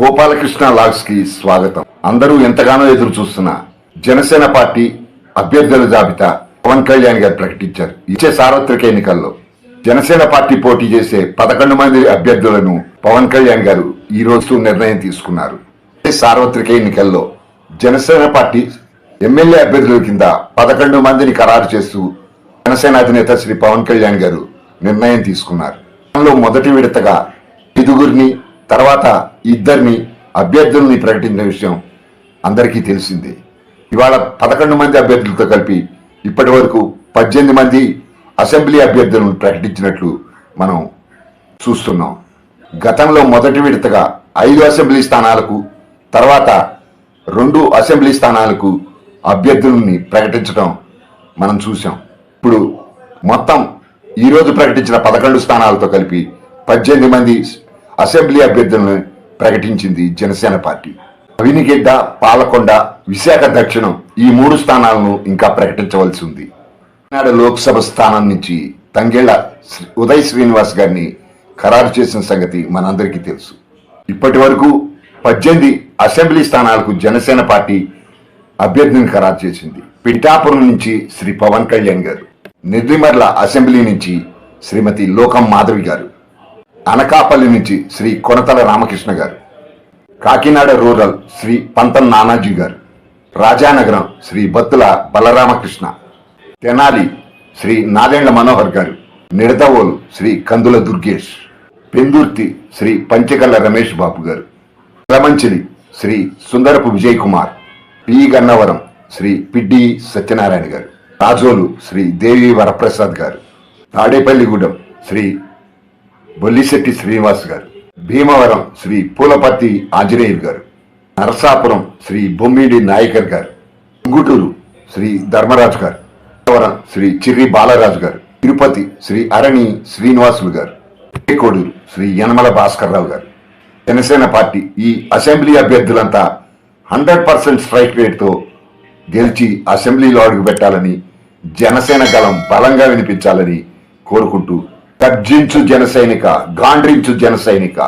Gopalakrishna logs కి స్వాగతం. అందరూ ఎంతగానో ఎదురు చూస్తున్న జనసేన పార్టీ అభ్యర్థుల జాబితా పవన్ కళ్యాణ్ గారు ప్రకటించారు. ఇచ్చే సార్వత్రిక ఎన్నికల్లో జనసేన పార్టీ పోటీ చేసే 11 మంది అభ్యర్థులను పవన్ కళ్యాణ్ గారు ఈ రోజు నిర్ణయం తీసుకున్నారు. సార్వత్రిక ఎన్నికల్లో జనసేన పార్టీ ఎమ్మెల్యే అభ్యర్థుల కింద 11 మందిని ఖరారు చేస్తూ జనసేన అధినేత శ్రీ పవన్ కళ్యాణ్ గారు నిర్ణయం తీసుకున్నారు. దానిలో మొదటి విడతగా 5గురిని, తర్వాత 2 అభ్యర్థుల్ని ప్రకటించిన విషయం అందరికీ తెలిసిందే. ఇవాళ 11 మంది అభ్యర్థులతో కలిపి ఇప్పటి వరకు 18 మంది అసెంబ్లీ అభ్యర్థులను ప్రకటించినట్లు మనం చూస్తున్నాం. గతంలో మొదటి విడతగా 5 అసెంబ్లీ స్థానాలకు, తర్వాత 2 అసెంబ్లీ స్థానాలకు అభ్యర్థుల్ని ప్రకటించడం మనం చూసాం. ఇప్పుడు మొత్తం ఈరోజు ప్రకటించిన 11 స్థానాలతో కలిపి 18 మంది అసెంబ్లీ అభ్యర్థులను ప్రకటించింది జనసేన పార్టీ. అవినిగడ్డ, పాలకొండ, విశాఖ దక్షిణం ఈ 3 స్థానాలను ఇంకా ప్రకటించవలసి ఉంది. లోక్సభ స్థానం నుంచి తంగెళ్ల ఉదయ్ శ్రీనివాస్ గారిని ఖరారు చేసిన సంగతి మనందరికీ తెలుసు. ఇప్పటి వరకు 18 అసెంబ్లీ స్థానాలకు జనసేన పార్టీ అభ్యర్థిని ఖరారు చేసింది. పిఠాపురం నుంచి శ్రీ పవన్ కళ్యాణ్ గారు, నెల్లిమర్ల అసెంబ్లీ నుంచి శ్రీమతి లోకం మాధవి గారు, అనకాపల్లి నుంచి శ్రీ కొనతల రామకృష్ణ గారు, కాకినాడ రూరల్ శ్రీ పంతం నానాజీ గారు, రాజానగరం శ్రీ బత్తుల బలరామకృష్ణ, తెనాలి శ్రీ నాదెండ్ల మనోహర్ గారు, నిడదవోలు శ్రీ కందుల దుర్గేష్, పెందుర్తి శ్రీ పంచకల్ల రమేష్ బాబు గారు, రమంచిలి శ్రీ సుందరపు విజయ్ కుమార్, పి గన్నవరం శ్రీ పిడ్డి సత్యనారాయణ గారు, రాజోలు శ్రీ దేవి వరప్రసాద్ గారు, తాడేపల్లిగూడెం శ్రీ బొల్లిశెట్టి శ్రీనివాస్ గారు, భీమవరం శ్రీ పూలపర్తి ఆంజనేయులు గారు, నరసాపురం శ్రీ బొమ్మిడి నాయకర్ గారు, గుంటూరు శ్రీ ధర్మరాజు గారు, శ్రీ చిర్రి బాలరాజు గారు, తిరుపతి శ్రీ అరణి శ్రీనివాసులు గారు, కోడూరు శ్రీ యనమల భాస్కర్ రావు గారు. జనసేన పార్టీ ఈ అసెంబ్లీ అభ్యర్థులంతా 100% స్ట్రైక్ రేట్తో గెలిచి అసెంబ్లీలో అడుగు పెట్టాలని, జనసేన గలం బలంగా వినిపించాలని కోరుకుంటూ, గర్జించు జనసైనిక, గాండ్రించు జనసైనిక.